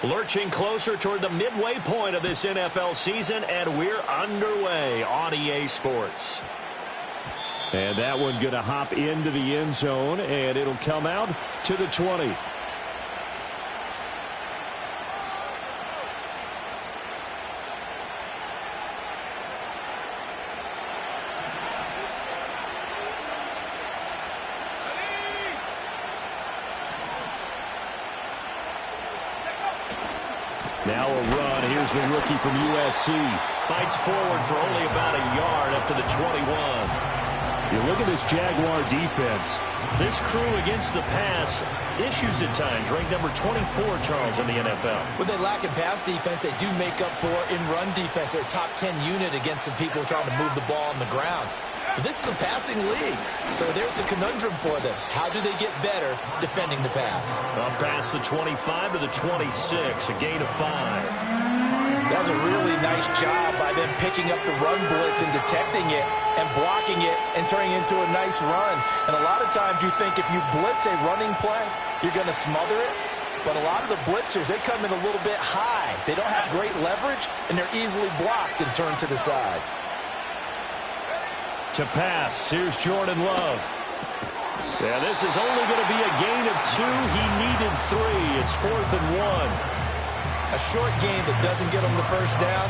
Lurching closer toward the midway point of this NFL season, and we're underway on EA Sports. And that one going to hop into the end zone, and it'll come out to the 20. Now a run. Here's the rookie from USC. Fights forward for only about a yard up to the 21. You look at this Jaguar defense. This crew against the pass, issues at times. Ranked number 24, Charles, in the NFL. When they lack in pass defense, they do make up for in run defense. They're a top 10 unit against the people trying to move the ball on the ground. But this is a passing league, so there's a conundrum for them. How do they get better defending the pass? Up past the 25 to the 26, a gain of 5. That was a really nice job by them picking up the run blitz and detecting it and blocking it and turning it into a nice run. And a lot of times you think if you blitz a running play, you're going to smother it. But a lot of the blitzers, they come in a little bit high. They don't have great leverage, and they're easily blocked and turned to the side. To pass, here's Jordan Love. Yeah, this is only going to be a gain of 2. He needed 3. It's 4th and 1. A short gain that doesn't get them the first down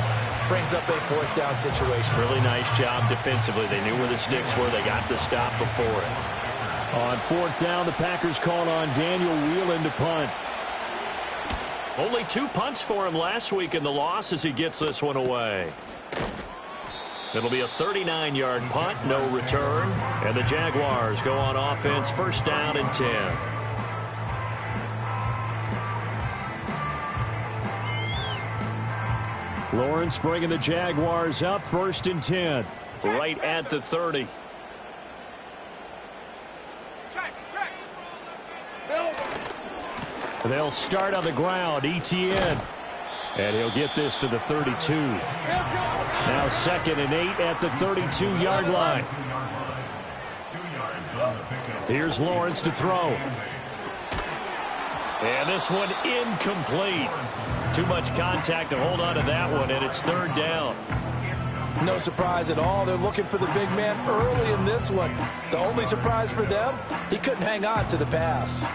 brings up a 4th down situation. Really nice job defensively. They knew where the sticks were. They got the stop before it. On 4th down, the Packers called on Daniel Whelan to punt. Only 2 punts for him last week in the loss as he gets this one away. It'll be a 39-yard punt, no return. And the Jaguars go on offense, 1st down and 10. Lawrence bringing the Jaguars up, 1st and 10. Right at the 30. They'll start on the ground, ETN. And he'll get this to the 32. Now 2nd and 8 at the 32-yard line. Here's Lawrence to throw. And this one incomplete. Too much contact to hold on to that one, and it's 3rd down. No surprise at all. They're looking for the big man early in this one. The only surprise for them, he couldn't hang on to the pass.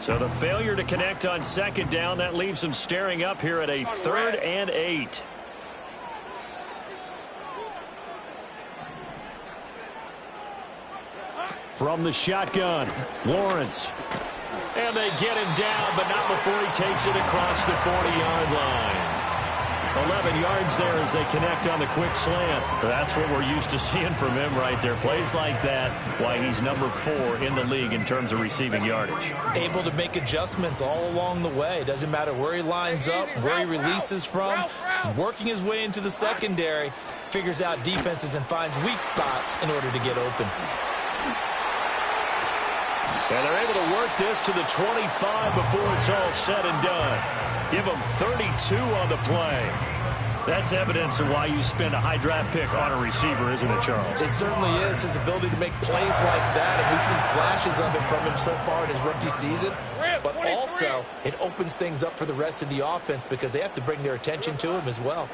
So the failure to connect on 2nd down, that leaves them staring up here at a 3rd and 8. From the shotgun, Lawrence. And they get him down, but not before he takes it across the 40-yard line. 11 yards there as they connect on the quick slant. That's what we're used to seeing from him right there. Plays like that, why he's number 4 in the league in terms of receiving yardage. Able to make adjustments all along the way. Doesn't matter where he lines up, where he releases from. Working his way into the secondary, figures out defenses and finds weak spots in order to get open. And they're able to work this to the 25 before it's all said and done. Give them 32 on the play. That's evidence of why you spend a high draft pick on a receiver, isn't it, Charles? It certainly is. His ability to make plays like that, and we've seen flashes of it from him so far in his rookie season. But also, it opens things up for the rest of the offense because they have to bring their attention to him as well.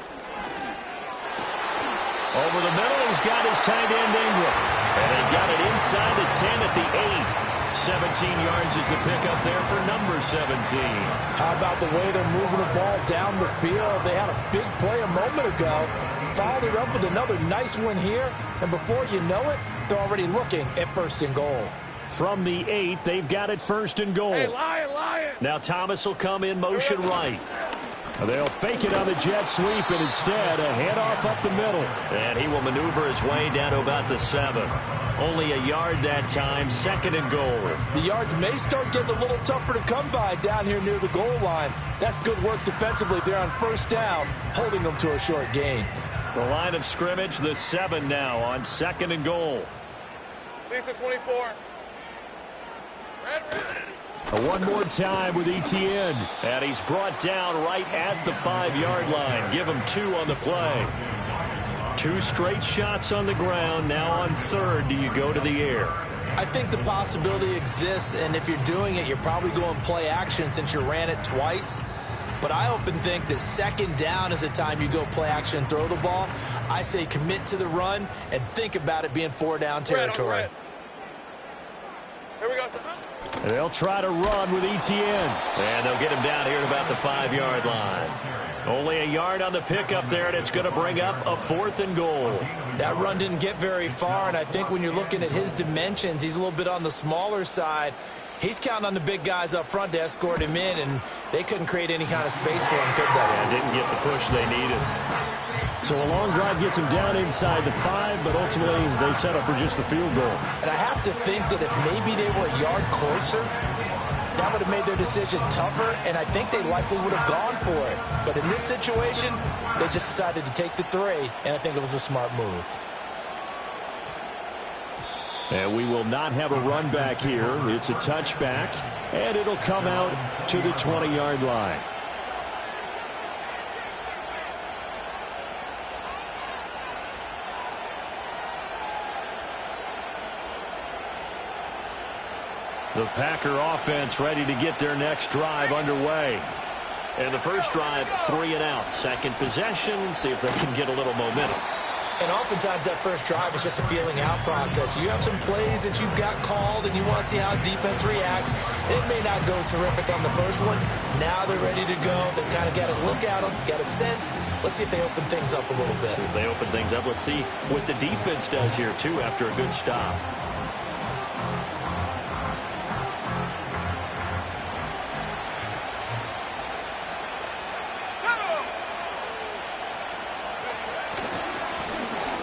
Over the middle, he's got his tight end Ingram. And they've got it inside the 10 at the 8. 17 yards is the pickup there for number 17. How about the way they're moving the ball down the field? They had a big play a moment ago. Followed it up with another nice one here. And before you know it, they're already looking at 1st and goal. From the 8, they've got it 1st and goal. Hey, Lion. Now Thomas will come in motion right. They'll fake it on the jet sweep, and instead a handoff up the middle. And he will maneuver his way down to about the 7. Only a yard that time, 2nd and goal. The yards may start getting a little tougher to come by down here near the goal line. That's good work defensively there on 1st down, holding them to a short gain. The line of scrimmage, the 7 now on 2nd and goal. Lisa 24. Red. One more time with ETN. And he's brought down right at the 5-yard line. Give him 2 on the play. 2 straight shots on the ground. Now on 3rd, do you go to the air? I think the possibility exists, and if you're doing it, you're probably going play action since you ran it twice. But I often think that 2nd down is the time you go play action and throw the ball. I say commit to the run and think about it being 4-down territory. Here we go. They'll try to run with ETN. And they'll get him down here at about the 5-yard line. Only a yard on the pickup there, and it's going to bring up a 4th and goal. That run didn't get very far, and I think when you're looking at his dimensions, he's a little bit on the smaller side. He's counting on the big guys up front to escort him in, and they couldn't create any kind of space for him, could they? Yeah, didn't get the push they needed. So a long drive gets him down inside the 5, but ultimately they settle for just the field goal. And I have to think that if maybe they were a yard closer, that would have made their decision tougher, and I think they likely would have gone for it. But in this situation, they just decided to take the 3, and I think it was a smart move. And we will not have a run back here. It's a touchback, and it'll come out to the 20-yard line. The Packer offense ready to get their next drive underway. And the first drive, 3 and out. Second possession, see if they can get a little momentum. And oftentimes that first drive is just a feeling out process. You have some plays that you've got called and you want to see how defense reacts. It may not go terrific on the first one. Now they're ready to go. They've kind of got to look at them, got a sense. Let's see if they open things up a little bit. See if they open things up. Let's see what the defense does here, too, after a good stop.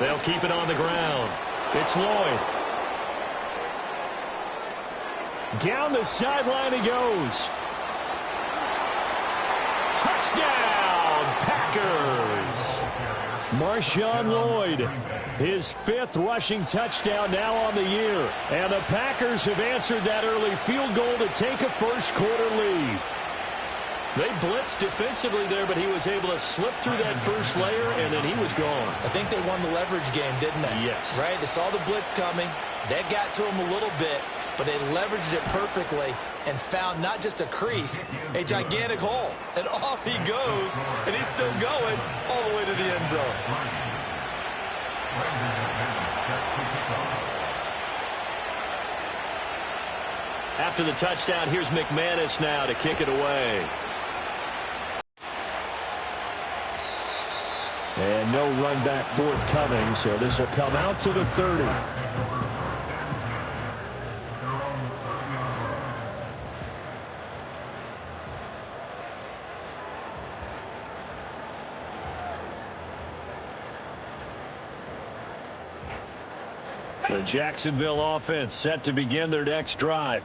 They'll keep it on the ground. It's Lloyd. Down the sideline he goes. Touchdown, Packers. Marshawn Lloyd, his 5th rushing touchdown now on the year. And the Packers have answered that early field goal to take a first-quarter lead. They blitzed defensively there, but he was able to slip through that first layer, and then he was gone. I think they won the leverage game, didn't they? Yes. Right? They saw the blitz coming. That got to him a little bit, but they leveraged it perfectly and found not just a crease, a gigantic hole. And off he goes, and he's still going all the way to the end zone. After the touchdown, here's McManus now to kick it away. And no run back forthcoming, so this will come out to the 30. The Jacksonville offense set to begin their next drive.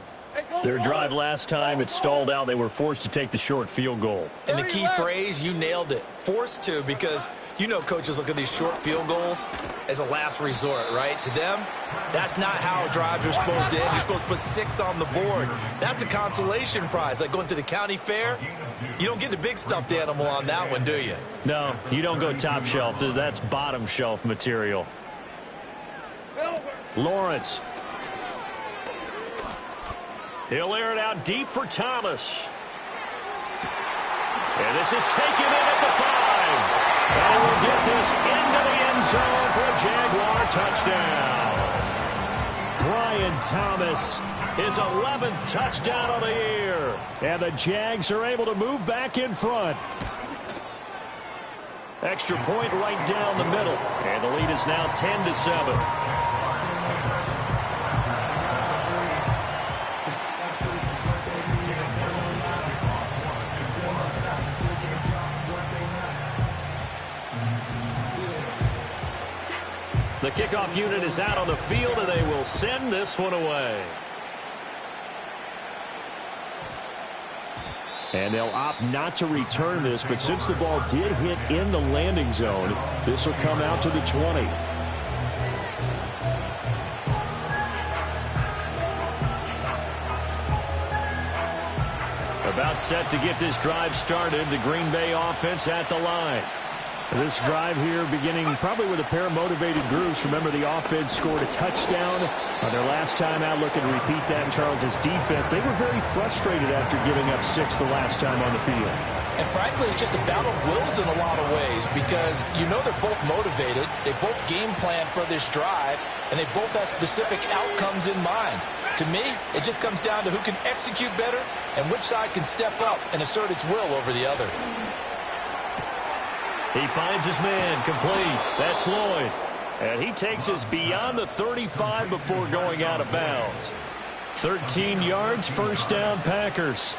Their drive last time, it stalled out. They were forced to take the short field goal. And the key phrase, you nailed it, forced to, because you know coaches look at these short field goals as a last resort, right? To them, that's not how drives are supposed to end. You're supposed to put 6 on the board. That's a consolation prize, like going to the county fair. You don't get the big stuffed animal on that one, do you? No, you don't go top shelf. That's bottom shelf material. Lawrence. He'll air it out deep for Thomas. And this is taken in at the 5. And he will get this into the end zone for a Jaguar touchdown. Brian Thomas, his 11th touchdown of the year. And the Jags are able to move back in front. Extra point right down the middle. And the lead is now 10-7. The kickoff unit is out on the field, and they will send this one away. And they'll opt not to return this, but since the ball did hit in the landing zone, this will come out to the 20. About set to get this drive started. The Green Bay offense at the line. This drive here beginning probably with a pair of motivated groups. Remember, the offense scored a touchdown on their last time out. Looking to repeat that in Charles' defense. They were very frustrated after giving up 6 the last time on the field. And frankly, it's just a battle of wills in a lot of ways because you know they're both motivated. They both game plan for this drive, and they both have specific outcomes in mind. To me, it just comes down to who can execute better and which side can step up and assert its will over the other. He finds his man complete. That's Lloyd. And he takes us beyond the 35 before going out of bounds. 13 yards, first down, Packers.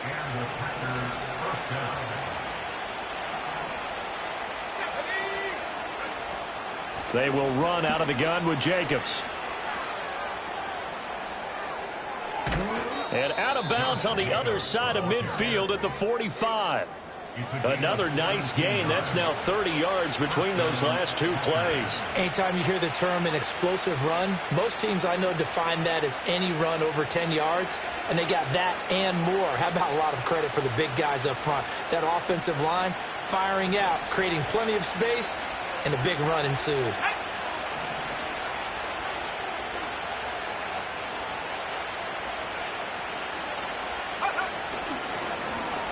They will run out of the gun with Jacobs. And out of bounds on the other side of midfield at the 45. Another nice gain. That's now 30 yards between those last 2 plays. Anytime you hear the term an explosive run, most teams I know define that as any run over 10 yards, and they got that and more. How about a lot of credit for the big guys up front? That offensive line firing out, creating plenty of space, and a big run ensued.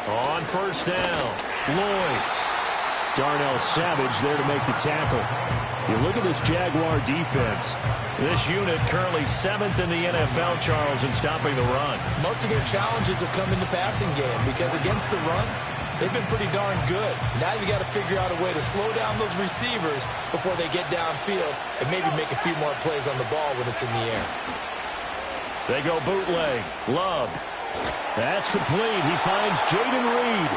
On first down, Lloyd. Darnell Savage there to make the tackle. You look at this Jaguar defense. This unit currently 7th in the NFL, Charles, in stopping the run. Most of their challenges have come in the passing game because against the run, they've been pretty darn good. Now you got to figure out a way to slow down those receivers before they get downfield and maybe make a few more plays on the ball when it's in the air. They go bootleg. Love. That's complete. He finds Jaden Reed.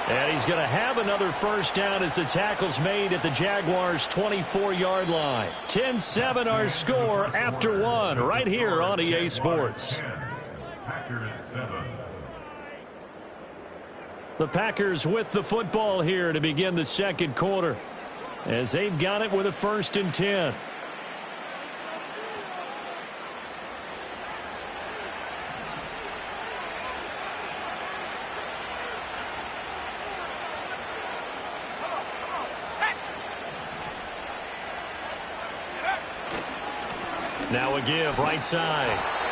And he's going to have another first down as the tackle's made at the Jaguars' 24-yard line. 10-7 our score after 1 right here on EA Sports. The Packers with the football here to begin the second quarter as they've got it with a 1st and 10. Now a give, right side.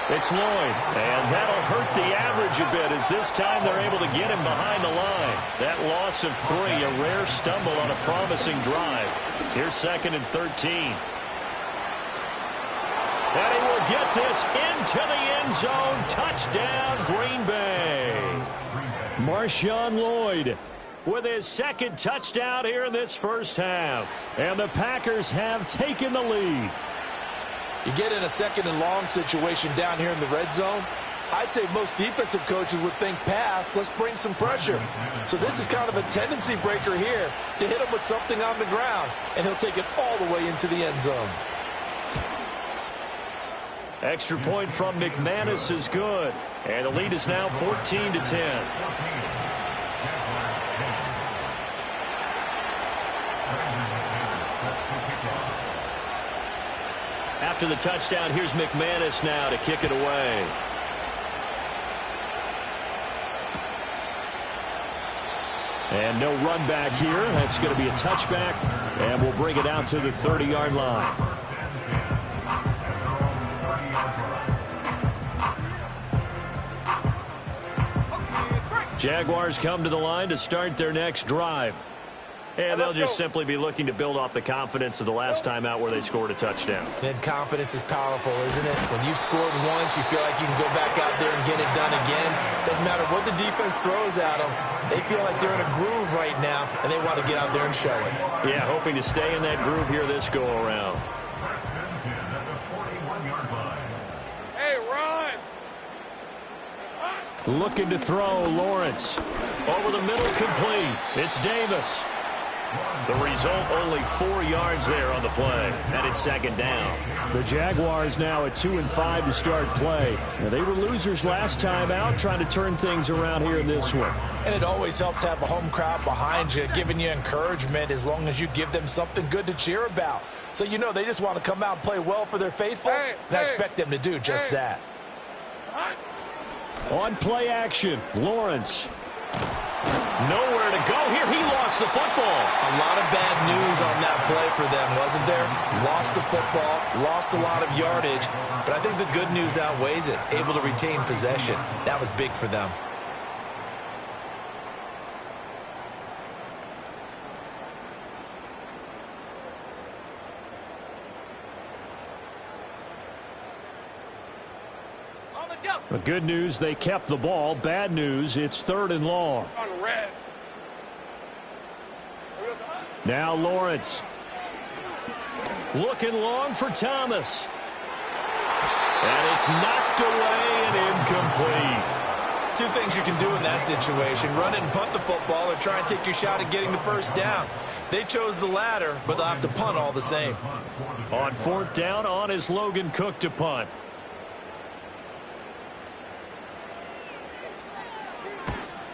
It's Lloyd, and that'll hurt the average a bit as this time they're able to get him behind the line. That loss of 3, a rare stumble on a promising drive. Here's 2nd and 13. And he will get this into the end zone. Touchdown, Green Bay. Marshawn Lloyd with his 2nd touchdown here in this first half. And the Packers have taken the lead. You get in a 2nd and long situation down here in the red zone, I'd say most defensive coaches would think pass, let's bring some pressure. So this is kind of a tendency breaker here to hit him with something on the ground, and he'll take it all the way into the end zone. Extra point from McManus is good, and the lead is now 14-10. After the touchdown, here's McManus now to kick it away. And no run back here. That's going to be a touchback, and we'll bring it out to the 30-yard line. Jaguars come to the line to start their next drive. And they'll just simply be looking to build off the confidence of the last time out where they scored a touchdown. And confidence is powerful, isn't it? When you've scored once, you feel like you can go back out there and get it done again. Doesn't matter what the defense throws at them. They feel like they're in a groove right now, and they want to get out there and show it. Yeah, hoping to stay in that groove here this go-around. Hey, run! Looking to throw, Lawrence. Over the middle, complete. It's Davis. The result, only 4 yards there on the play. And it's 2nd down. The Jaguars now at 2-5 to start play. Now, they were losers last time out, trying to turn things around here in this one. And it always helps to have a home crowd behind you, giving you encouragement as long as you give them something good to cheer about. So you know they just want to come out and play well for their faithful, and I expect them to do just that. On play action, Lawrence. Nowhere to go here. He lost the football. A lot of bad news on that play for them, wasn't there? Lost the football, lost a lot of yardage, but I think the good news outweighs it. Able to retain possession. That was big for them. The good news, they kept the ball. Bad news, it's 3rd and long. On red. Now Lawrence. Looking long for Thomas. And it's knocked away and incomplete. Two things you can do in that situation. Run it and punt the football, or try and take your shot at getting the first down. They chose the latter, but they'll have to punt all the same. On 4th down, on is Logan Cook to punt.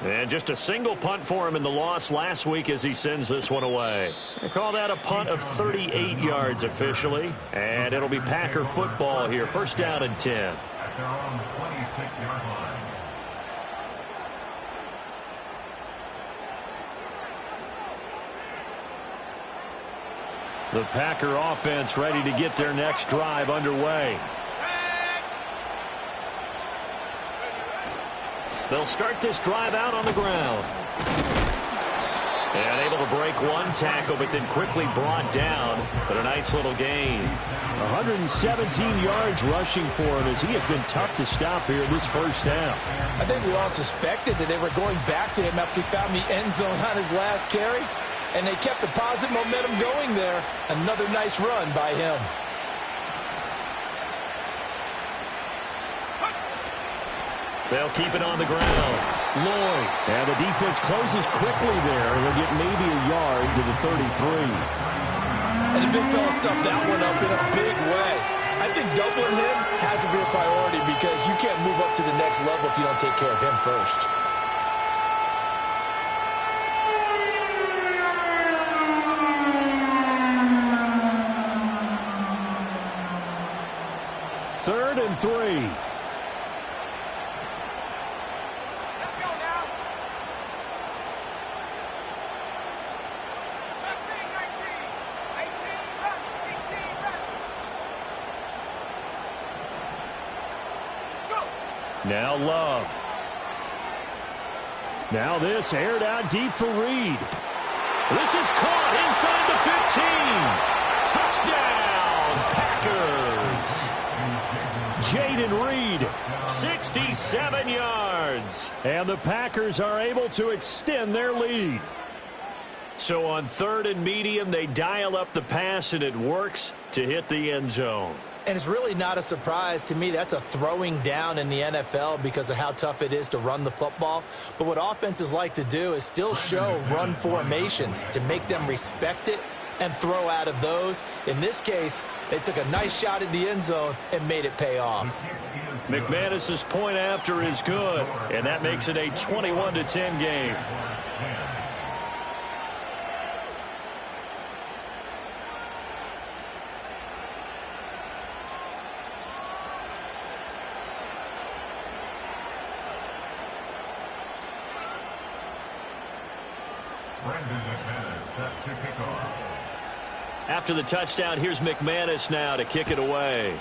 And just a single punt for him in the loss last week as he sends this one away. They call that a punt of 38 yards officially. And it'll be Packer football here. 1st down and 10. At their own 26-yard line. The Packer offense ready to get their next drive underway. They'll start this drive out on the ground. And able to break one tackle, but then quickly brought down. But a nice little gain. 117 yards rushing for him as he has been tough to stop here this first half. I think we all suspected that they were going back to him after he found the end zone on his last carry. And they kept the positive momentum going there. Another nice run by him. They'll keep it on the ground. Lloyd. And the defense closes quickly there. They'll get maybe a yard to the 33. And the big fella stuffed that one up in a big way. I think doubling him has to be a priority because you can't move up to the next level if you don't take care of him first. Third and 3. Now Love. Now this aired out deep for Reed. This is caught inside the 15. Touchdown, Packers. Jaden Reed, 67 yards. And the Packers are able to extend their lead. So on 3rd and medium, they dial up the pass, and it works to hit the end zone. And it's really not a surprise to me. That's a throwing down in the NFL because of how tough it is to run the football. But what offenses like to do is still show run formations to make them respect it and throw out of those. In this case, they took a nice shot at the end zone and made it pay off. McManus's point after is good, and that makes it a 21-10 game. After the touchdown, here's McManus now to kick it away.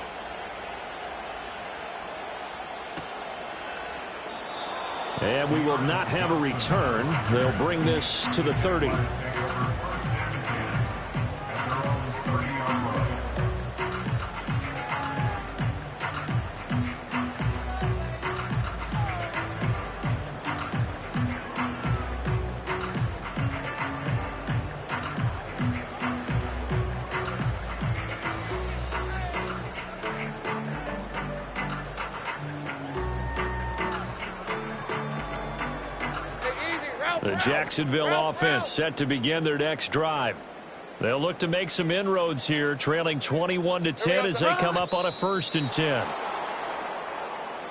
And we will not have a return. They'll bring this to the 30. The Jacksonville offense set to begin their next drive. They'll look to make some inroads here, trailing 21-10 as they come up on a 1st and 10.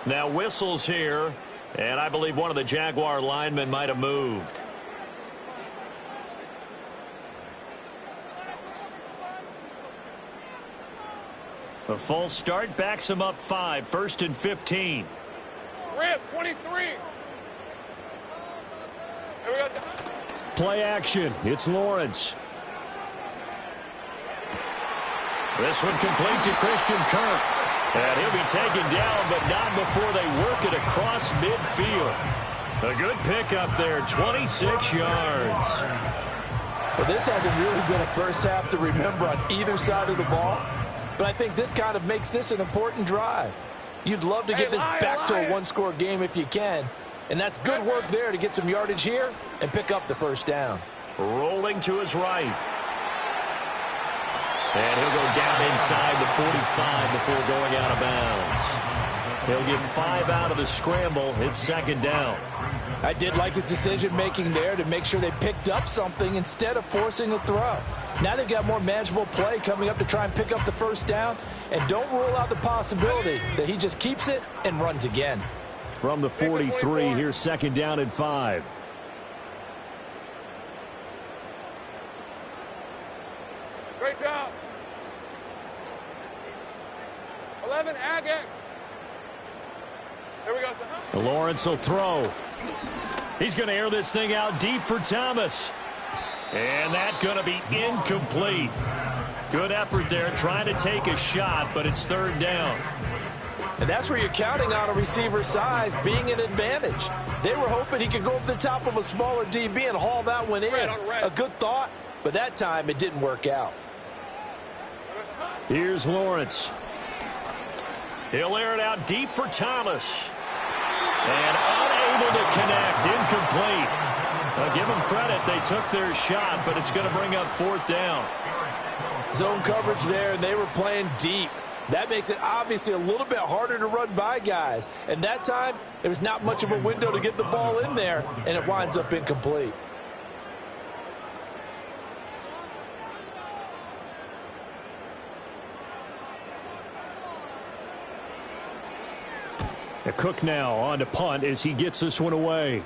Now whistles here, and I believe one of the Jaguar linemen might have moved. A false start backs him up 5, 1st and 15. Rip, 23. Here we go. Play action. It's Lawrence. This one complete to Christian Kirk. And he'll be taken down, but not before they work it across midfield. A good pickup there, 26 yards. Well, this hasn't really been a first half to remember on either side of the ball, but I think this kind of makes this an important drive. You'd love to get this back to a one-score game if you can, and that's good work there to get some yardage here and pick up the first down. Rolling to his right. And he'll go down inside the 45 before going out of bounds. He'll get 5 out of the scramble. It's second down. I did like his decision-making there to make sure they picked up something instead of forcing a throw. Now they've got more manageable play coming up to try and pick up the first down, and don't rule out the possibility that he just keeps it and runs again. From the 43, here's second down and 5. Great job. 11, Agate. Here we go, son. Lawrence will throw. He's going to air this thing out deep for Thomas. And that's going to be incomplete. Good effort there trying to take a shot, but it's third down. And that's where you're counting on a receiver's size being an advantage. They were hoping he could go over the top of a smaller DB and haul that one in. A good thought, but that time it didn't work out. Here's Lawrence. He'll air it out deep for Thomas. And unable to connect, incomplete. I'll give them credit, they took their shot, but it's going to bring up fourth down. Zone coverage there, and they were playing deep. That makes it obviously a little bit harder to run by guys. And that time, there was not much of a window to get the ball in there, and it winds up incomplete. Cook now on to punt as he gets this one away.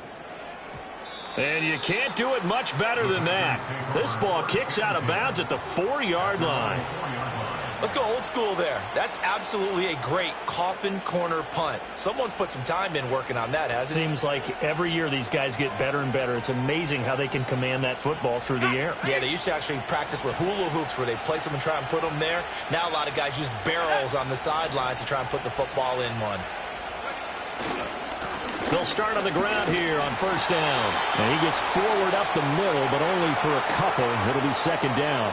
And you can't do it much better than that. This ball kicks out of bounds at the 4-yard line. Let's go old school there. That's absolutely a great coffin corner punt. Someone's put some time in working on that, hasn't it? Seems like every year these guys get better and better. It's amazing how they can command that football through the air. Yeah, they used to actually practice with hula hoops where they place them and try and put them there. Now a lot of guys use barrels on the sidelines to try and put the football in one. They'll start on the ground here on first down. And he gets forward up the middle, but only for a couple. It'll be second down.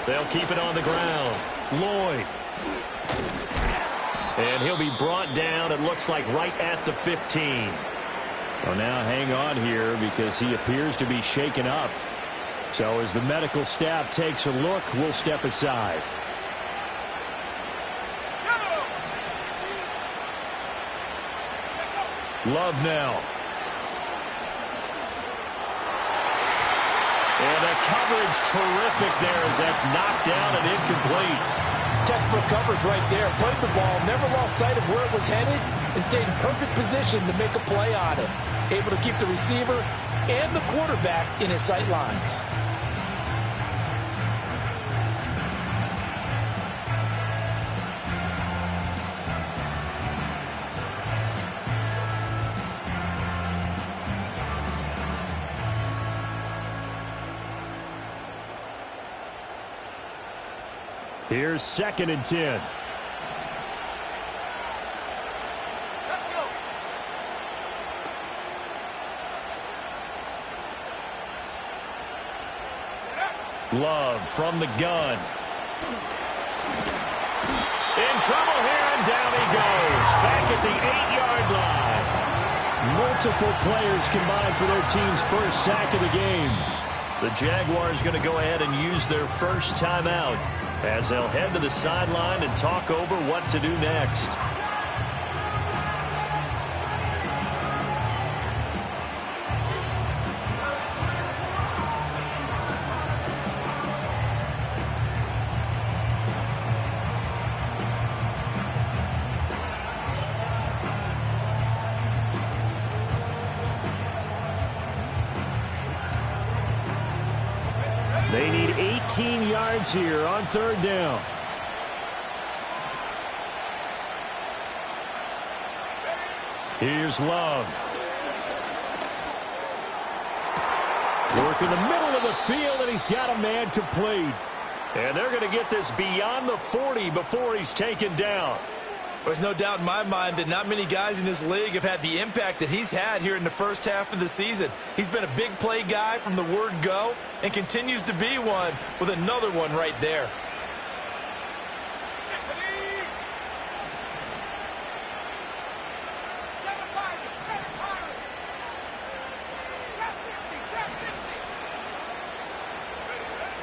They'll keep it on the ground. Lloyd. And he'll be brought down, it looks like, right at the 15. Well, now hang on here because he appears to be shaken up. So as the medical staff takes a look, we'll step aside. Love now. And the coverage terrific there as that's knocked down and incomplete. Textbook coverage right there. Played the ball, never lost sight of where it was headed, and stayed in perfect position to make a play on it. Able to keep the receiver and the quarterback in his sight lines. Here's second and 10. Love from the gun. In trouble here, and down he goes. Back at the 8-yard line. Multiple players combined for their team's first sack of the game. The Jaguars going to go ahead and use their first timeout as they'll head to the sideline and talk over what to do next. 18 yards here on third down. Here's Love. Work in the middle of the field, and he's got a man complete. And they're going to get this beyond the 40 before he's taken down. There's no doubt in my mind that not many guys in this league have had the impact that he's had here in the first half of the season. He's been a big play guy from the word go and continues to be one with another one right there.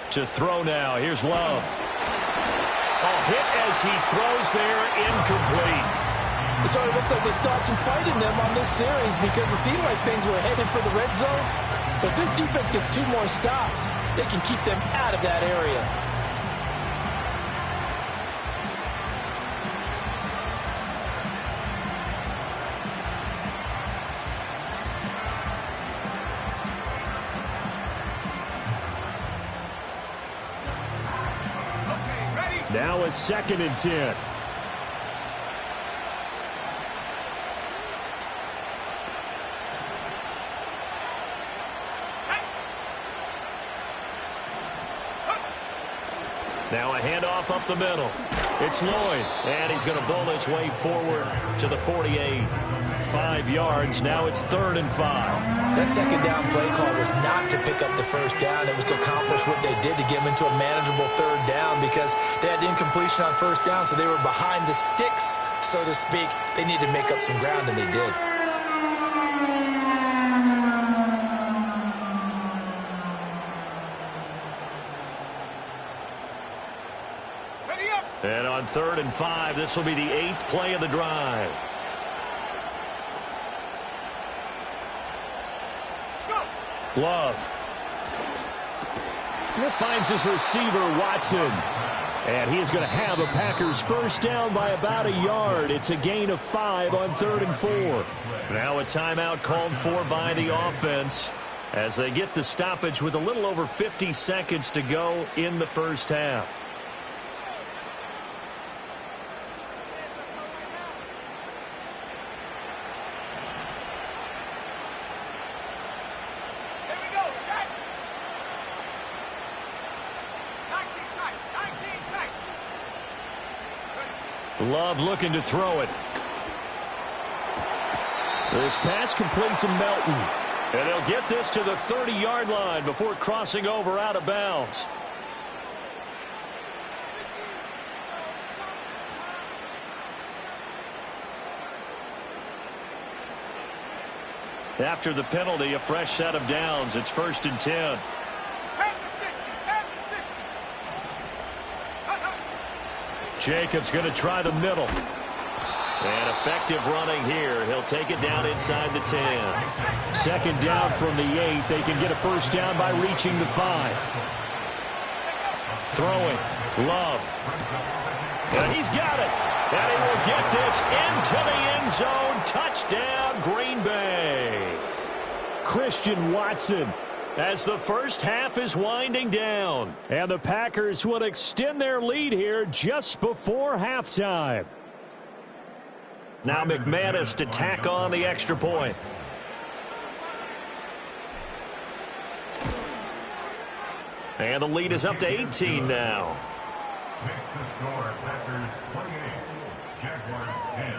To throw now. Here's Love. Oh, hit as he throws there, incomplete. So it looks like they stopped some fight in them on this series because it seemed like things were headed for the red zone. But if this defense gets 2 more stops, they can keep them out of that area. Now a 2nd and 10. Now a handoff up the middle. It's Lloyd, and he's going to bowl his way forward to the 48. 5 yards. Now it's 3rd and 5. That second down play call was not to pick up the first down. It was to accomplish what they did to get them into a manageable 3rd down because they had incompletion on first down, so they were behind the sticks, so to speak. They needed to make up some ground, and they did. And on 3rd and 5, this will be the 8th play of the drive. Love. It finds his receiver, Watson. And he is going to have a Packers first down by about a yard. It's a gain of 5 on 3rd and 4. Now a timeout called for by the offense as they get the stoppage with a little over 50 seconds to go in the first half. Love looking to throw it. This pass complete to Melton. And they'll get this to the 30-yard line before crossing over out of bounds. After the penalty, a fresh set of downs. It's 1st and 10. Jacobs going to try the middle. And effective running here. He'll take it down inside the 10. 2nd down from the 8. They can get a first down by reaching the 5. Throwing. Love. And he's got it. And he will get this into the end zone. Touchdown, Green Bay. Christian Watson, as the first half is winding down. And the Packers will extend their lead here just before halftime. Now McManus to tack on the extra point. And the lead is up to 18 now. Makes the score Packers 28, Jaguars 10.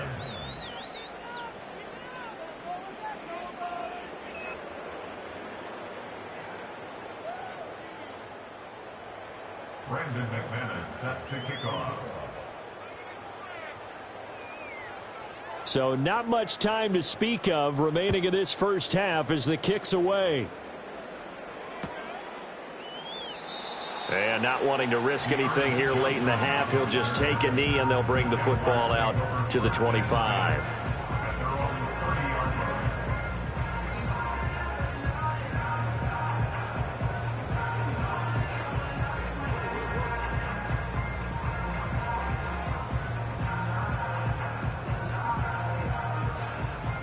Brandon McManus set to kick off. So not much time to speak of remaining in this first half as the kick's away. And not wanting to risk anything here late in the half, he'll just take a knee and they'll bring the football out to the 25.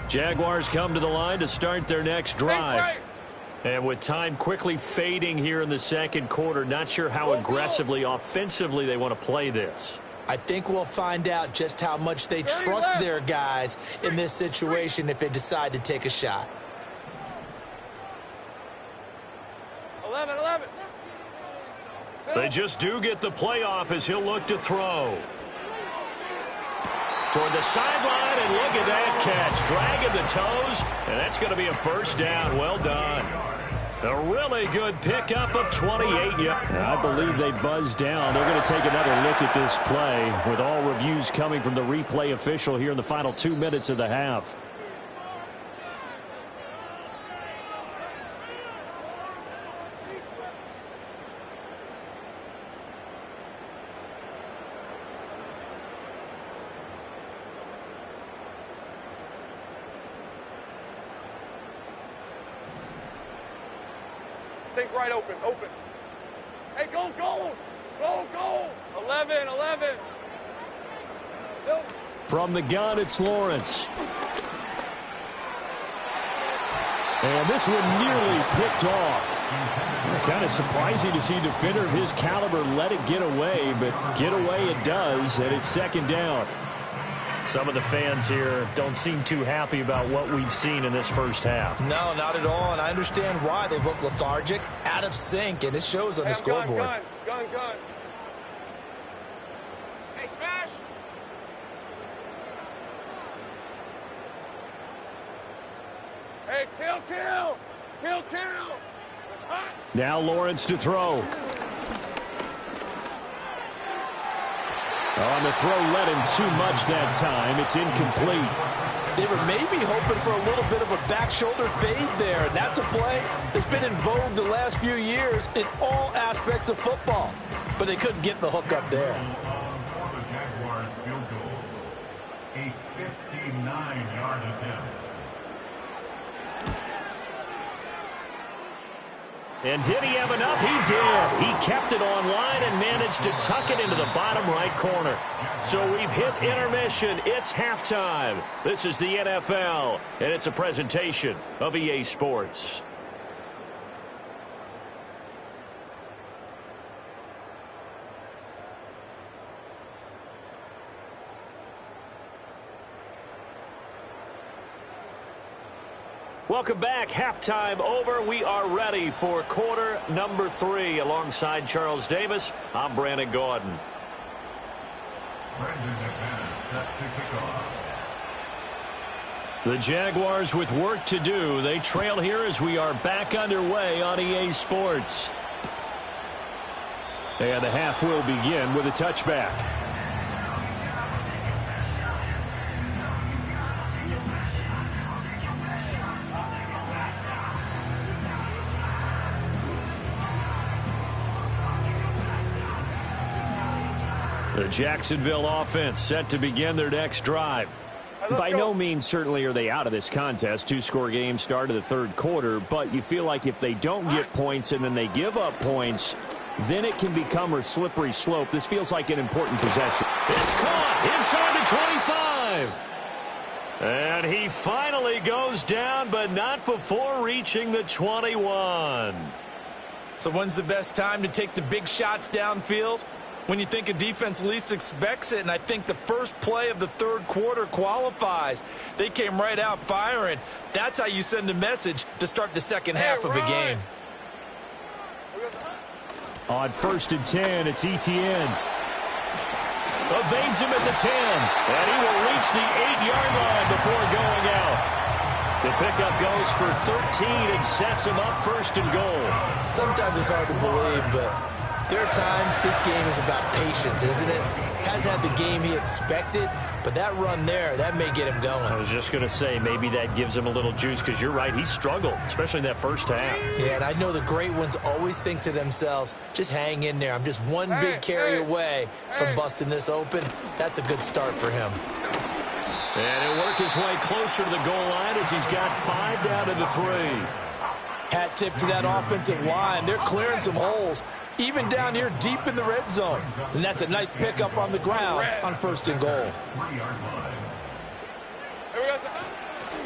Jaguars come to the line to start their next drive. And with time quickly fading here in the second quarter, not sure how aggressively, offensively they want to play this. I think we'll find out just how much they trust their guys in this situation if they decide to take a shot. 11. They just do get the playoff as he'll look to throw. Toward the sideline, and look at that catch. Dragging the toes, and that's going to be a first down. Well done. A really good pickup of 28. I believe they buzzed down. They're going to take another look at this play with all reviews coming from the replay official here in the final 2 minutes of the half. Take right open. Hey, go. 11. Still. From the gun, it's Lawrence. And this one nearly picked off. Kind of surprising to see a defender of his caliber let it get away, but get away it does, and it's second down. Some of the fans here don't seem too happy about what we've seen in this first half. No, not at all, and I understand why. They've looked lethargic, out of sync, and it shows on the scoreboard. Gun. Hey, smash. Hey, kill. It's hot. Now Lawrence to throw. On the throw, led him too much that time. It's incomplete. They were maybe hoping for a little bit of a back shoulder fade there. And that's a play that's been in vogue the last few years in all aspects of football. But they couldn't get the hook up there. For the Jaguars field goal. A 59-yard attempt. And did he have enough? He did. He kept it online and managed to tuck it into the bottom right corner. So we've hit intermission. It's halftime. This is the NFL, and it's a presentation of EA Sports. Welcome back. Halftime over. We are ready for quarter number 3. Alongside Charles Davis, I'm Brandon Gordon. Brandon McManus set to kick off. The Jaguars with work to do. They trail here as we are back underway on EA Sports. And the half will begin with a touchback. The Jacksonville offense set to begin their next drive. By no means certainly are they out of this contest. 2-score game start of the third quarter, but you feel like if they don't get points and then they give up points, then it can become a slippery slope. This feels like an important possession. It's caught inside the 25. And he finally goes down, but not before reaching the 21. So when's the best time to take the big shots downfield? When you think a defense least expects it, and I think the first play of the third quarter qualifies. They came right out firing. That's how you send a message to start the second half of a game. On 1st and 10, it's Etienne. Evades him at the 10, and he will reach the 8-yard line before going out. The pickup goes for 13 and sets him up 1st and goal. Sometimes it's hard to believe, but there are times this game is about patience, isn't it? Has had the game he expected, but that run there, that may get him going. I was just going to say, maybe that gives him a little juice, because you're right, he struggled, especially in that first half. Yeah, and I know the great ones always think to themselves, just hang in there. I'm just one big carry away from busting this open. That's a good start for him. And he'll work his way closer to the goal line as he's got 5 down to the 3. Hat tip to that offensive line. They're clearing some holes, even down here deep in the red zone. And that's a nice pickup on the ground on 1st and goal.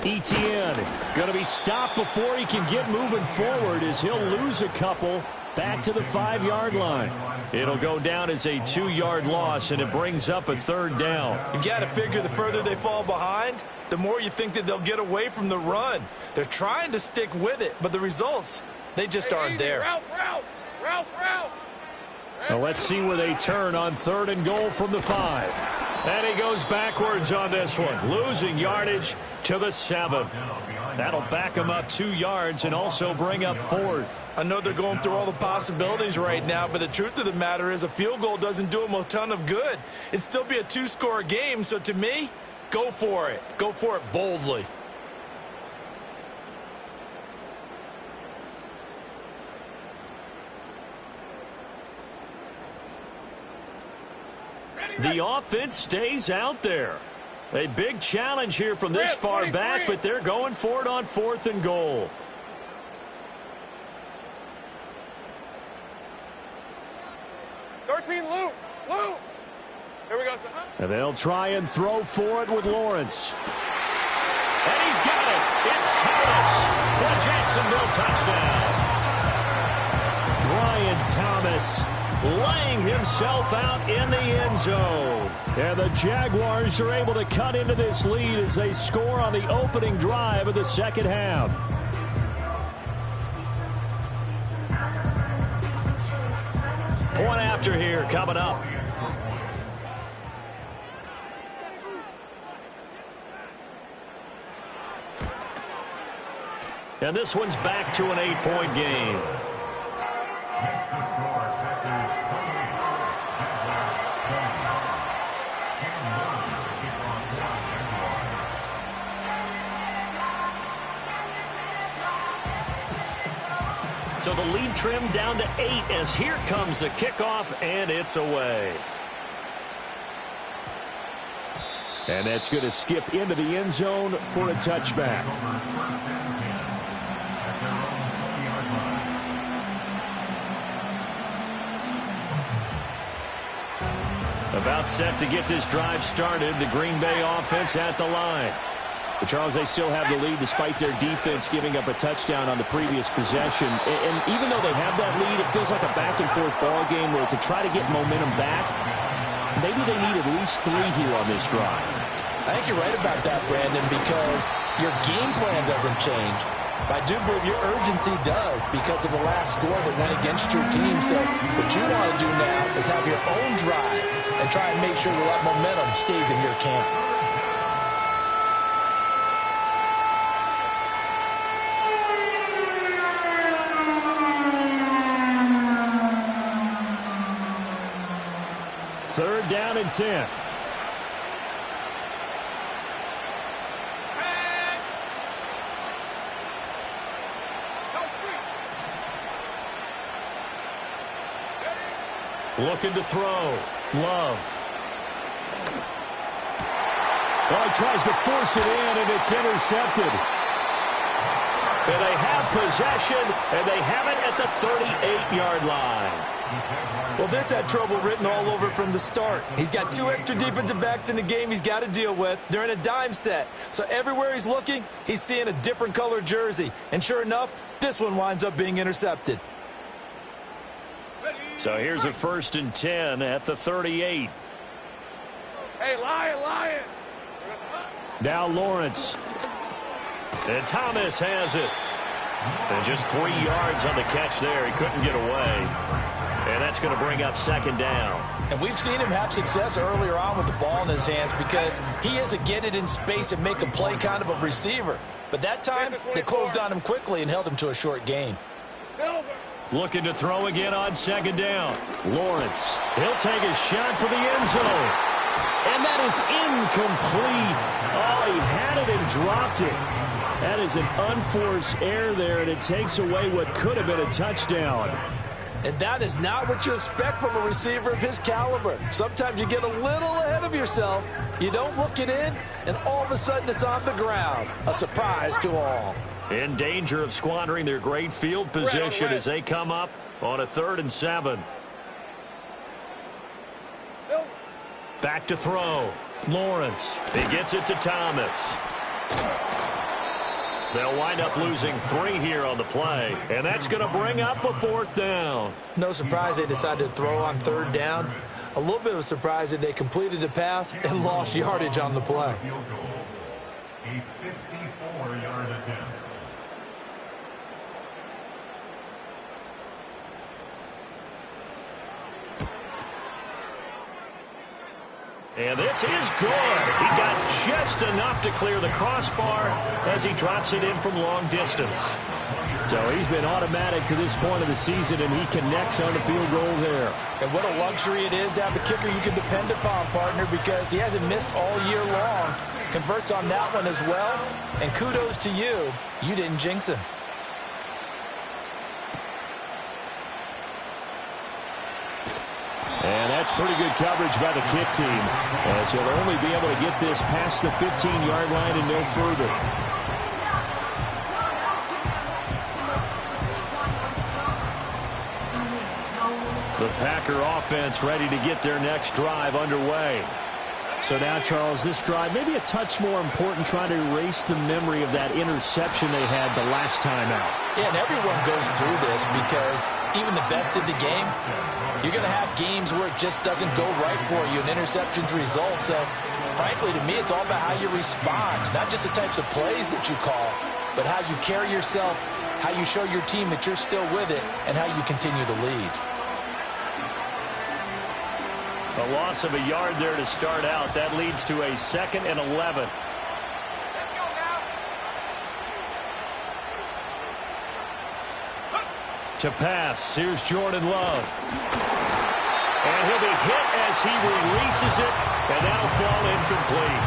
Etienne going to be stopped before he can get moving forward as he'll lose a couple back to the 5-yard line. It'll go down as a 2-yard loss, and it brings up a 3rd down. You've got to figure the further they fall behind, the more you think that they'll get away from the run. They're trying to stick with it, but the results, they just aren't there. Route. Now let's see where they turn on 3rd and goal from the 5. And he goes backwards on this one, losing yardage to the 7. That'll back him up 2 yards and also bring up 4th. I know they're going through all the possibilities right now, but the truth of the matter is a field goal doesn't do them a ton of good. It'd still be a 2-score game, so to me, go for it. Go for it boldly. The offense stays out there. A big challenge here from this far back, but they're going for it on 4th and goal. Luke. Here we go, son. And they'll try and throw for it with Lawrence. And he's got it. It's Thomas for a Jacksonville touchdown. Brian Thomas laying himself out in the end zone. And the Jaguars are able to cut into this lead as they score on the opening drive of the 2nd half. Point after here coming up. And this one's back to an 8-point game. Next to score, Packers 28, Jaguars 21. So the lead trimmed down to 8 as here comes the kickoff, and it's away. And that's going to skip into the end zone for a touchback. About set to get this drive started, the Green Bay offense at the line. But Charles, they still have the lead despite their defense giving up a touchdown on the previous possession. And even though they have that lead, it feels like a back-and-forth ball game where to try to get momentum back, maybe they need at least 3 here on this drive. I think you're right about that, Brandon, because your game plan doesn't change. I do believe your urgency does because of the last score that went against your team. So what you want to do now is have your own drive and try and make sure that momentum stays in your camp. Third down and 10. Looking to throw. Love. Well, he tries to force it in, and it's intercepted. And they have possession, and they have it at the 38-yard line. Well, this had trouble written all over from the start. He's got 2 extra defensive backs in the game he's got to deal with. They're in a dime set. So everywhere he's looking, he's seeing a different color jersey. And sure enough, this one winds up being intercepted. So here's a 1st and 10 at the 38. Hey, Lion. Now Lawrence. And Thomas has it. And just 3 yards on the catch there. He couldn't get away. And that's going to bring up 2nd down. And we've seen him have success earlier on with the ball in his hands because he is a get it in space and make a play kind of a receiver. But that time, they closed on him quickly and held him to a short gain. Looking to throw again on 2nd down. Lawrence. He'll take a shot for the end zone. And that is incomplete. Oh, he had it and dropped it. That is an unforced error there, and it takes away what could have been a touchdown. And that is not what you expect from a receiver of his caliber. Sometimes you get a little ahead of yourself. You don't look it in, and all of a sudden it's on the ground. A surprise to all. In danger of squandering their great field position as they come up on a 3rd and 7. Back to throw. Lawrence. He gets it to Thomas. They'll wind up losing 3 here on the play, and that's going to bring up a 4th down. No surprise they decided to throw on 3rd down. A little bit of a surprise that they completed the pass and lost yardage on the play. A 54-yard attempt. And this is good. He got just enough to clear the crossbar as he drops it in from long distance. So he's been automatic to this point of the season, and he connects on the field goal there. And what a luxury it is to have a kicker you can depend upon, partner, because he hasn't missed all year long. Converts on that one as well. And kudos to you. You didn't jinx him. And that's pretty good coverage by the kick team, as he'll only be able to get this past the 15-yard line and no further. The Packer offense ready to get their next drive underway. So now, Charles, this drive maybe a touch more important, trying to erase the memory of that interception they had the last time out. Yeah, and everyone goes through this because even the best in the game, you're going to have games where it just doesn't go right for you, and interceptions result. So, frankly, to me, it's all about how you respond, not just the types of plays that you call, but how you carry yourself, how you show your team that you're still with it, and how you continue to lead. A loss of a yard there to start out. That leads to a 2nd and 11. Let's go now. To pass, here's Jordan Love. And he'll be hit as he releases it, and that'll fall incomplete.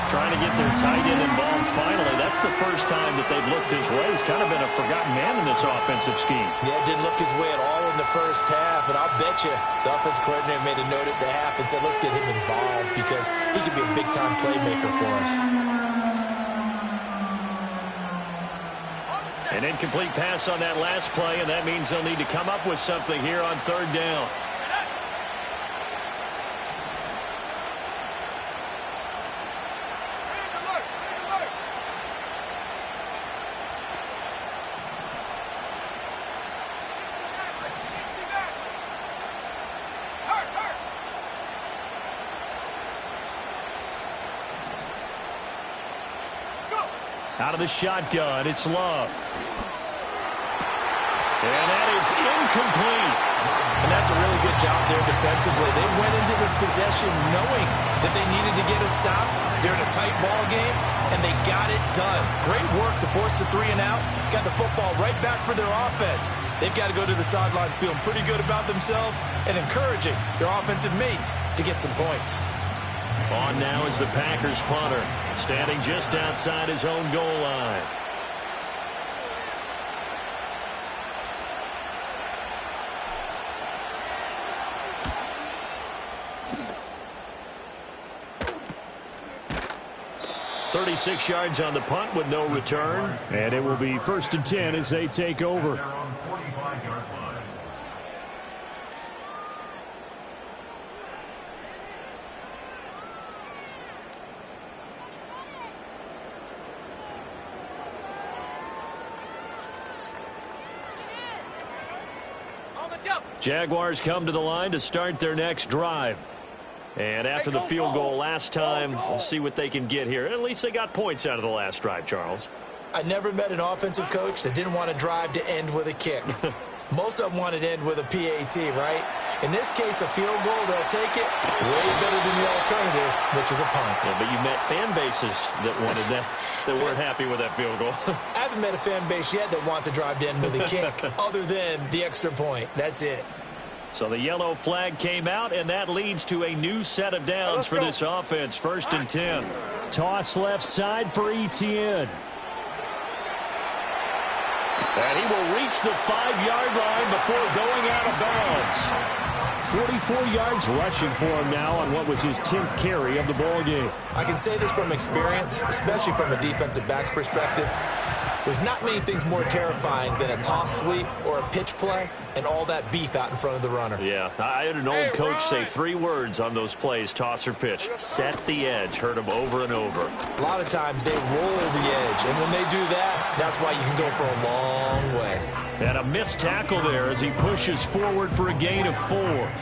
Trying to get their tight end involved finally. That's the first time that they've looked his way. He's kind of been a forgotten man in this offensive scheme. Yeah, didn't look his way at all in the first half, and I'll bet you the offense coordinator made a note at the half and said, let's get him involved because he could be a big-time playmaker for us. An incomplete pass on that last play, and that means they'll need to come up with something here on 3rd down. Out of the shotgun, it's Love. And that is incomplete. And that's a really good job there defensively. They went into this possession knowing that they needed to get a stop. They're in a tight ball game, and they got it done. Great work to force the 3 and out. Got the football right back for their offense. They've got to go to the sidelines feeling pretty good about themselves and encouraging their offensive mates to get some points. On now is the Packers punter, standing just outside his own goal line. .36 yards on the punt with no return. And it will be 1st and 10 as they take over. They're on 45-yard line. Jaguars come to the line to start their next drive. And after the field goal last time, we'll see what they can get here. At least they got points out of the last drive, Charles. I never met an offensive coach that didn't want to drive to end with a kick. Most of them wanted to end with a PAT, right? In this case, a field goal, they'll take it way better than the alternative, which is a punt. Yeah, but you met fan bases that wanted that, that weren't happy with that field goal. I haven't met a fan base yet that wants to drive to end with a kick, other than the extra point. That's it. So the yellow flag came out, and that leads to a new set of downs for this offense. 1st and 10. Toss left side for Etienne. And he will reach the 5-yard line before going out of bounds. 44 yards rushing for him now on what was his 10th carry of the ball game. I can say this from experience, especially from a defensive back's perspective. There's not many things more terrifying than a toss sweep or a pitch play and all that beef out in front of the runner. Yeah, I had an old coach say 3 words on those plays, toss or pitch. Set the edge. Heard him over and over. A lot of times they roll the edge, and when they do that, that's why you can go for a long way. And a missed tackle there as he pushes forward for a gain of 4.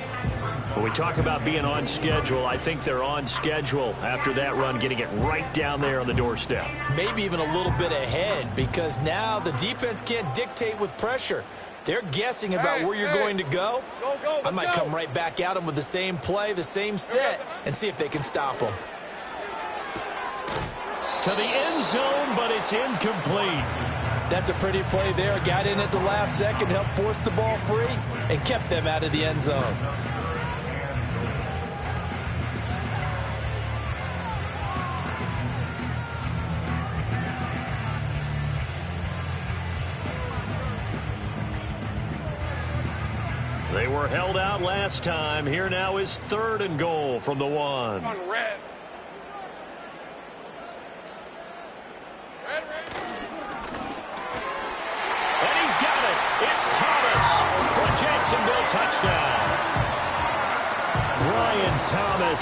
When we talk about being on schedule, I think they're on schedule after that run, getting it right down there on the doorstep. Maybe even a little bit ahead, because now the defense can't dictate with pressure. They're guessing about where you're going to go. I might come right back at them with the same play, the same set, and see if they can stop them. To the end zone, but it's incomplete. That's a pretty play there. Got in at the last second, helped force the ball free, and kept them out of the end zone. They were held out last time. Here now is 3rd and goal from the 1. On red. And he's got it. It's Thomas for a Jacksonville touchdown. Brian Thomas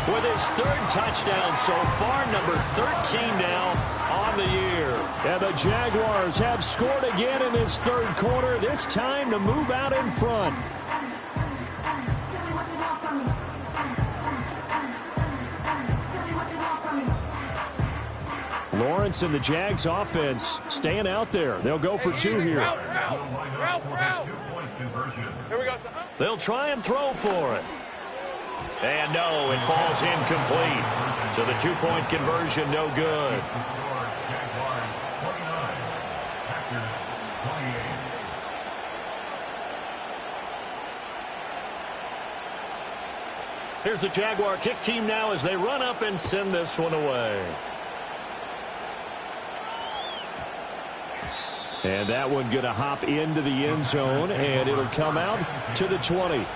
with his 3rd touchdown so far, number 13 now on the year. And the Jaguars have scored again in this 3rd quarter, this time to move out in front. Lawrence and the Jags offense staying out there. They'll go for 2 here. Route. Here we go. They'll try and throw for it. And no, it falls incomplete. So the 2-point conversion no good. Here's the Jaguar kick team now as they run up and send this one away. And that one going to hop into the end zone, and it'll come out to the 20.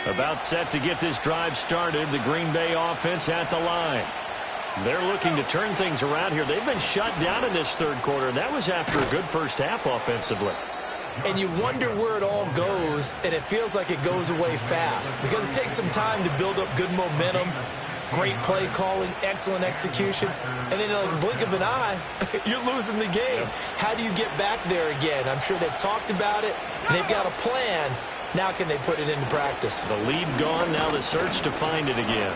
About set to get this drive started, the Green Bay offense at the line. They're looking to turn things around here. They've been shut down in this 3rd quarter, and that was after a good first half offensively. And you wonder where it all goes, and it feels like it goes away fast because it takes some time to build up good momentum, great play calling, excellent execution, and then in a blink of an eye, you're losing the game. How do you get back there again? I'm sure they've talked about it, and they've got a plan. Now can they put it into practice? The lead gone, now the search to find it again.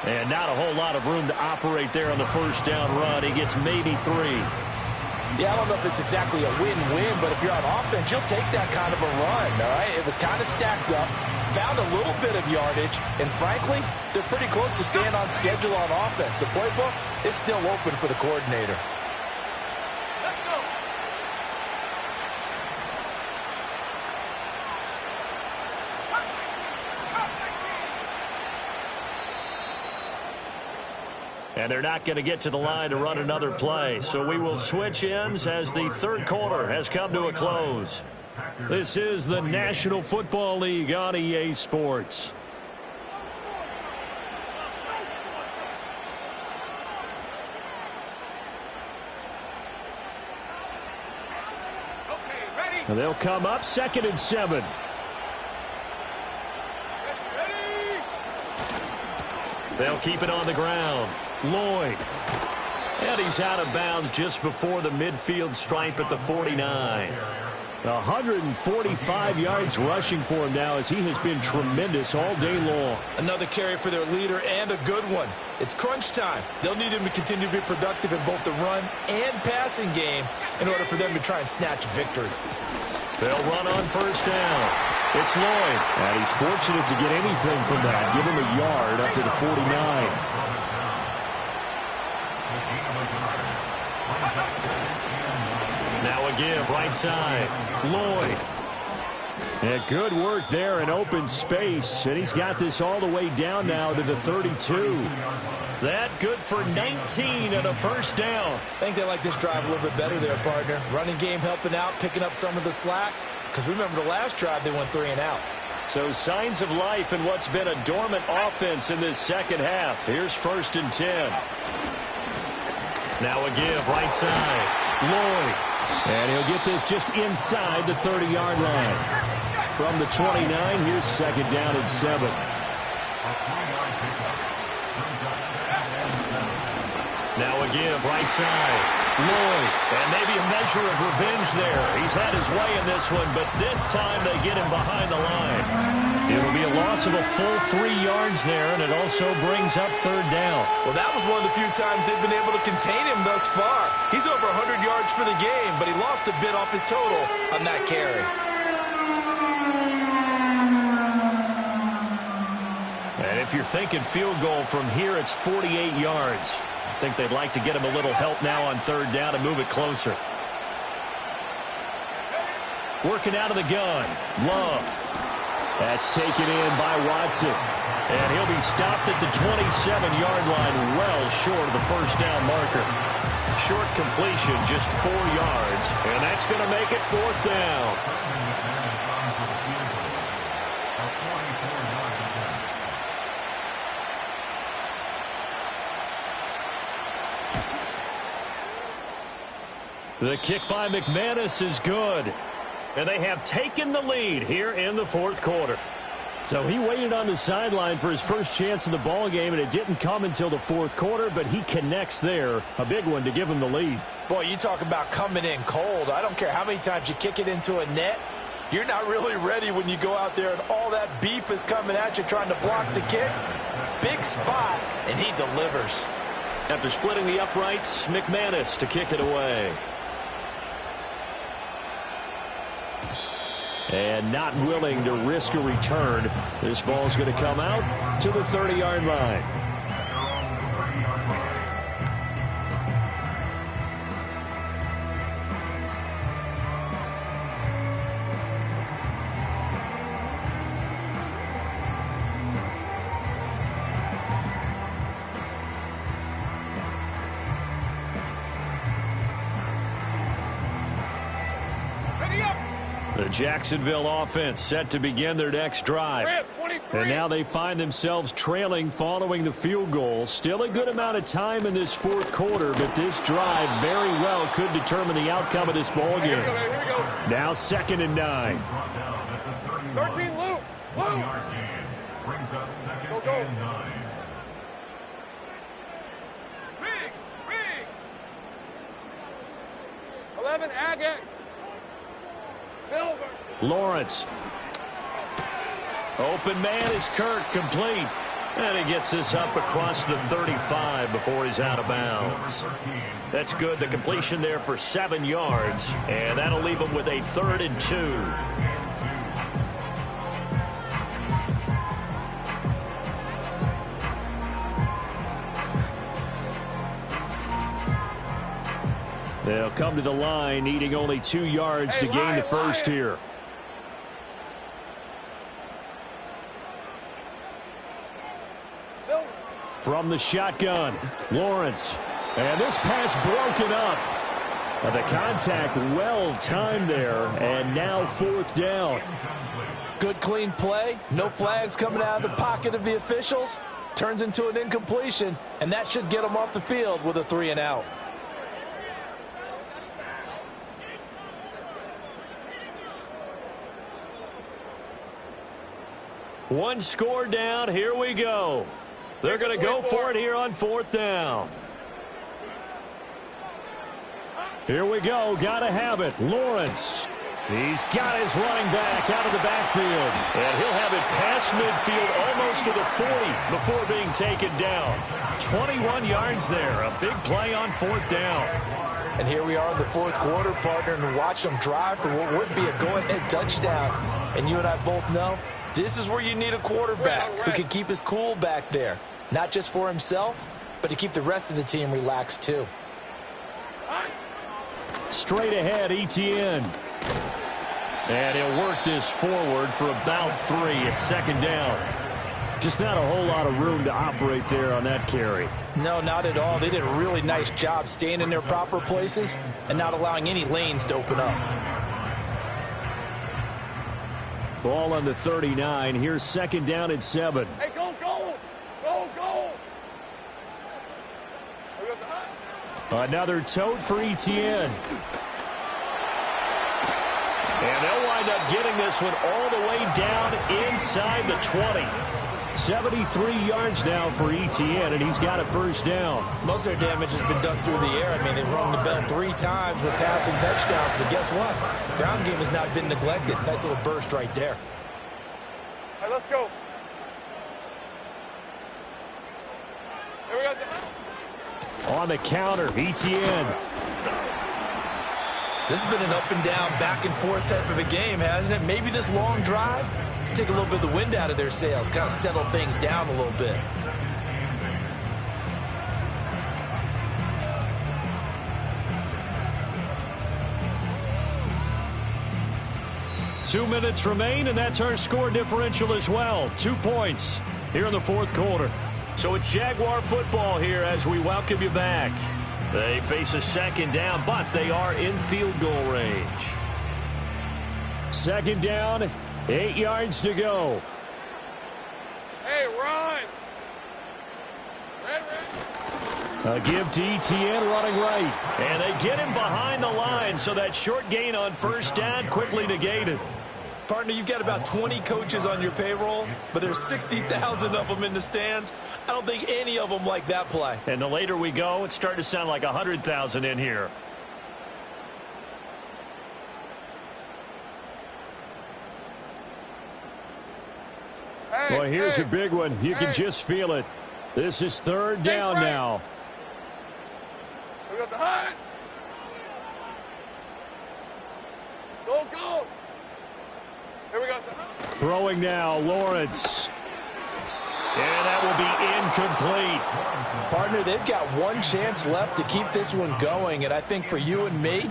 And not a whole lot of room to operate there on the 1st down run. He gets maybe 3. Yeah, I don't know if it's exactly a win-win, but if you're on offense, you'll take that kind of a run, all right? It was kind of stacked up, found a little bit of yardage, and frankly, they're pretty close to staying on schedule on offense. The playbook is still open for the coordinator. Let's go. And they're not going to get to the line to run another play. So we will switch ends as the 3rd quarter has come to a close. This is the National Football League on EA Sports. Okay, ready. And they'll come up 2nd and 7. Ready. They'll keep it on the ground. Lloyd. And he's out of bounds just before the midfield stripe at the 49. 145 yards rushing for him now as he has been tremendous all day long. Another carry for their leader and a good one. It's crunch time. They'll need him to continue to be productive in both the run and passing game in order for them to try and snatch victory. They'll run on 1st down. It's Lloyd. And he's fortunate to get anything from that. Give him a yard up to the 49. Now a give right side. Lloyd. And good work there in open space. And he's got this all the way down now to the 32. That good for 19 and a 1st down. I think they like this drive a little bit better there, partner. Running game helping out, picking up some of the slack. because remember the last drive they went 3 and out. So signs of life in what's been a dormant offense in this second half. Here's 1st and 10. Now a give right side. Lloyd. And he'll get this just inside the 30-yard line. From the 29, here's 2nd down and 7. Now a give right side. Lloyd. And maybe a measure of revenge there. He's had his way in this one, but this time they get him behind the line. It'll be a loss of a full 3 yards there, and it also brings up 3rd down. Well, that was one of the few times they've been able to contain him thus far. He's over 100 yards for the game, but he lost a bit off his total on that carry. And if you're thinking field goal from here, it's 48 yards. I think they'd like to get him a little help now on 3rd down and move it closer. Working out of the gun. Love. That's taken in by Watson. And he'll be stopped at the 27-yard line, well short of the 1st down marker. Short completion, just 4 yards. And that's going to make it 4th down. The kick by McManus is good. And they have taken the lead here in the 4th quarter. So he waited on the sideline for his first chance in the ballgame, and it didn't come until the 4th quarter, but he connects there. A big one to give him the lead. Boy, you talk about coming in cold. I don't care how many times you kick it into a net. You're not really ready when you go out there and all that beef is coming at you trying to block the kick. Big spot, and he delivers. After splitting the uprights, McManus to kick it away. And not willing to risk a return. This ball's going to come out to the 30-yard line. The Jacksonville offense set to begin their next drive. And now they find themselves trailing following the field goal. Still a good amount of time in this 4th quarter, but this drive very well could determine the outcome of this ball game. Now 2nd and 9. 13, Luke. Luke. Brings up 2nd Go, go. and 9. Riggs. 11, Agate. Silver. Lawrence. Open man is Kirk, complete. And he gets this up across the 35 before he's out of bounds. That's good. The completion there for 7 yards. And that'll leave him with a 3rd and 2. They'll come to the line, needing only 2 yards to gain the first here. From the shotgun, Lawrence. And this pass broken up. The contact well timed there, and now 4th down. Good clean play. No flags coming out of the pocket of the officials. Turns into an incompletion, and that should get them off the field with a 3 and out. One score down. Here we go. They're going to go for it here on 4th down. Here we go. Got to have it. Lawrence. He's got his running back out of the backfield. And he'll have it past midfield almost to the 40 before being taken down. 21 yards there. A big play on 4th down. And here we are in the 4th quarter, partner, and watch them drive for what would be a go-ahead touchdown. And you and I both know this is where you need a quarterback who can keep his cool back there. Not just for himself, but to keep the rest of the team relaxed too. Straight ahead, ETN. And he'll work this forward for about 3 at 2nd down. Just not a whole lot of room to operate there on that carry. No, not at all. They did a really nice job staying in their proper places and not allowing any lanes to open up. Ball on the 39. Here's second down and 7. Hey, go, go! Go, go! Another tote for Etienne. And they'll wind up getting this one all the way down inside the 20. 73 yards now for Etienne, and he's got a first down. Most of their damage has been done through the air. I mean, they've rung the bell 3 times with passing touchdowns, but guess what? Ground game has not been neglected. Nice little burst right there. All right, let's go. Here we go. On the counter, Etienne. This has been an up and down, back and forth type of a game, hasn't it? Maybe this long drive take a little bit of the wind out of their sails, kind of settle things down a little bit. Two minutes remain, and that's our score differential as well. 2 points here in the fourth quarter. So it's Jaguar football here as we welcome you back. They face a second down, but they are in field goal range. Second down, 8 yards to go. Hey, run! Red. A give to Etienne running right. And they get him behind the line, so that short gain on first down quickly negated. Partner, you've got about 20 coaches on your payroll, but there's 60,000 of them in the stands. I don't think any of them like that play. And the later we go, it's starting to sound like 100,000 in here. Hey, Well, here's hey, a big one. You can just feel it. This is third down right. now. Here goes the hunt. Go, go! Here we go. Throwing now, Lawrence. And that will be incomplete. Partner, they've got one chance left to keep this one going, and I think for you and me,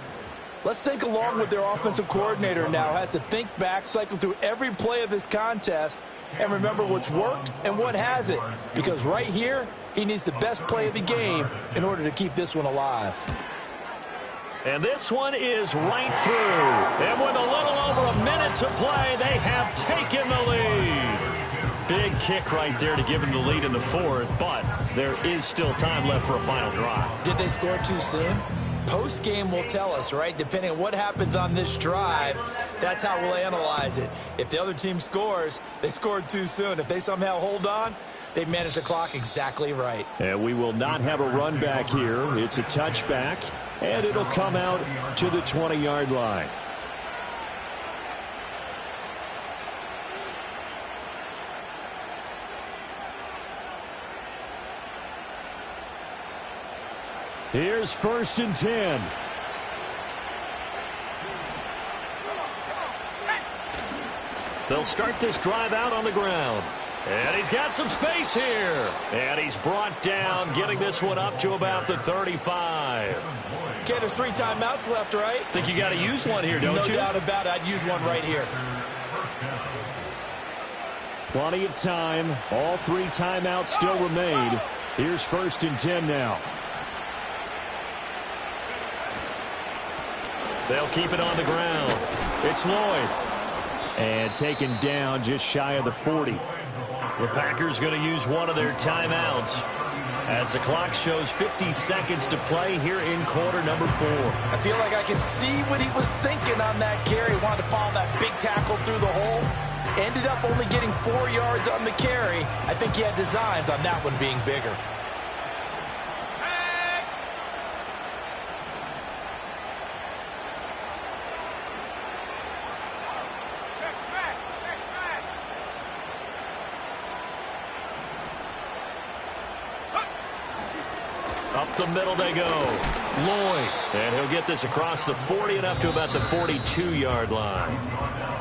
let's think along with their offensive coordinator now. Has to think back, cycle through every play of this contest, and remember what's worked and what hasn't. Because right here, he needs the best play of the game in order to keep this one alive. And this one is right through. And with a little over a minute to play, they have taken the lead. Big kick right there to give them the lead in the fourth, but there is still time left for a final drive. Did they score too soon? Post-game will tell us, right? Depending on what happens on this drive, that's how we'll analyze it. If the other team scores, they scored too soon. If they somehow hold on, they managed the clock exactly right. And we will not have a run back here. It's a touchback, and it'll come out to the 20-yard line. Here's first and 10. They'll start this drive out on the ground. And he's got some space here. And he's brought down, getting this one up to about the 35. Okay, there's 3 timeouts left, right? Think you got to use one here, don't you? No doubt about it. I'd use one right here. Plenty of time. All 3 timeouts still remain. Here's first and 10 now. They'll keep it on the ground. It's Lloyd. And taken down just shy of the 40. The Packers going to use one of their timeouts as the clock shows 50 seconds to play here in quarter number 4. I feel like I can see what he was thinking on that carry. Wanted to follow that big tackle through the hole. Ended up only getting 4 yards on the carry. I think he had designs on that one being bigger. Up the middle they go. Lloyd. And he'll get this across the 40 and up to about the 42-yard line.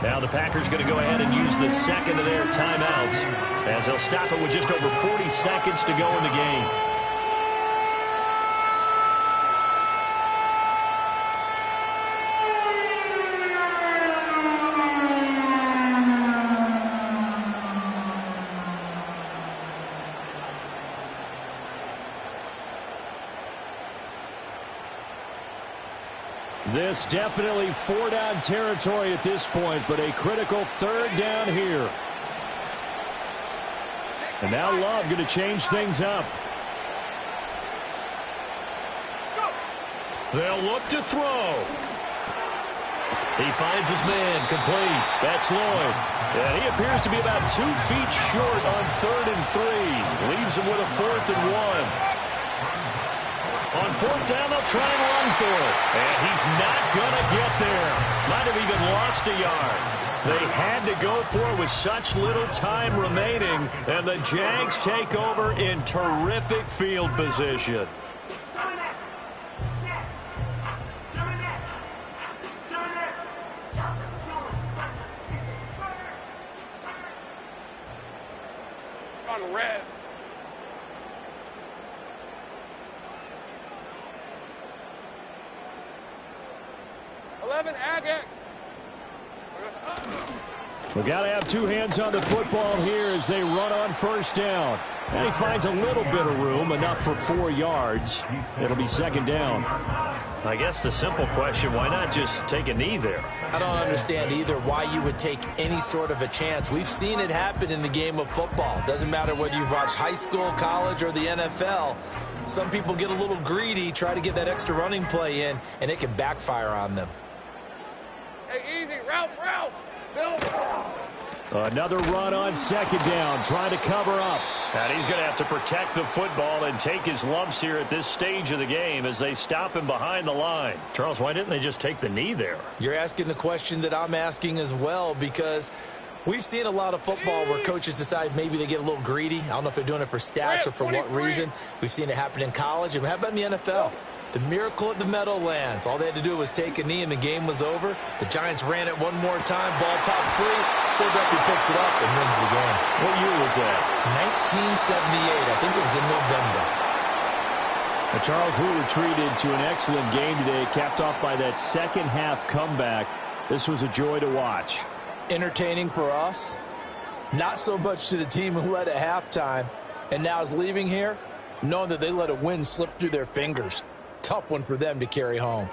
Now the Packers going to go ahead and use the second of their timeouts as they'll stop it with just over 40 seconds to go in the game. This definitely 4-down territory at this point, but a critical 3rd down here. And now Love going to change things up. They'll look to throw. He finds his man complete. That's Lloyd. And he appears to be about 2 feet short on 3rd and 3. Leaves him with a 4th and 1. On 4th down, they'll try and run for it. And he's not going to get there. Might have even lost a yard. They had to go for it with such little time remaining. And the Jags take over in terrific field position. On red. We got to have 2 hands on the football here as they run on 1st down. And he finds a little bit of room, enough for 4 yards. It'll be 2nd down. I guess the simple question, why not just take a knee there? I don't understand either why you would take any sort of a chance. We've seen it happen in the game of football. Doesn't matter whether you've watched high school, college, or the NFL. Some people get a little greedy, try to get that extra running play in, and it can backfire on them. Hey, easy. Ralph. Silver. Another run on 2nd down, trying to cover up. And he's going to have to protect the football and take his lumps here at this stage of the game as they stop him behind the line. Charles, why didn't they just take the knee there? You're asking the question that I'm asking as well, because we've seen a lot of football where coaches decide maybe they get a little greedy. I don't know if they're doing it for stats or for what reason. We've seen it happen in college. And how about in the NFL? The miracle at the Meadowlands. All they had to do was take a knee and the game was over. The Giants ran it one more time. Ball popped free. Philadelphia picks it up and wins the game. What year was that? 1978. I think it was in November. Well, Charles, we were treated to an excellent game today, capped off by that 2nd half comeback. This was a joy to watch. Entertaining for us. Not so much to the team who led at halftime and now is leaving here, knowing that they let a win slip through their fingers. Tough one for them to carry home.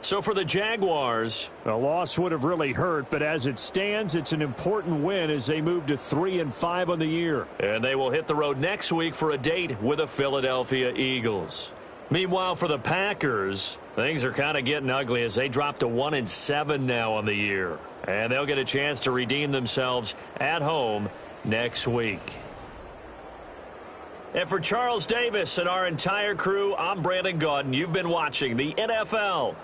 So for the Jaguars, a loss would have really hurt, but as it stands, it's an important win as they move to 3-5 on the year. And they will hit the road next week for a date with the Philadelphia Eagles. Meanwhile, for the Packers, things are kind of getting ugly as they drop to 1-7 now on the year. And they'll get a chance to redeem themselves at home next week. And for Charles Davis and our entire crew, I'm Brandon Gaudin. You've been watching the NFL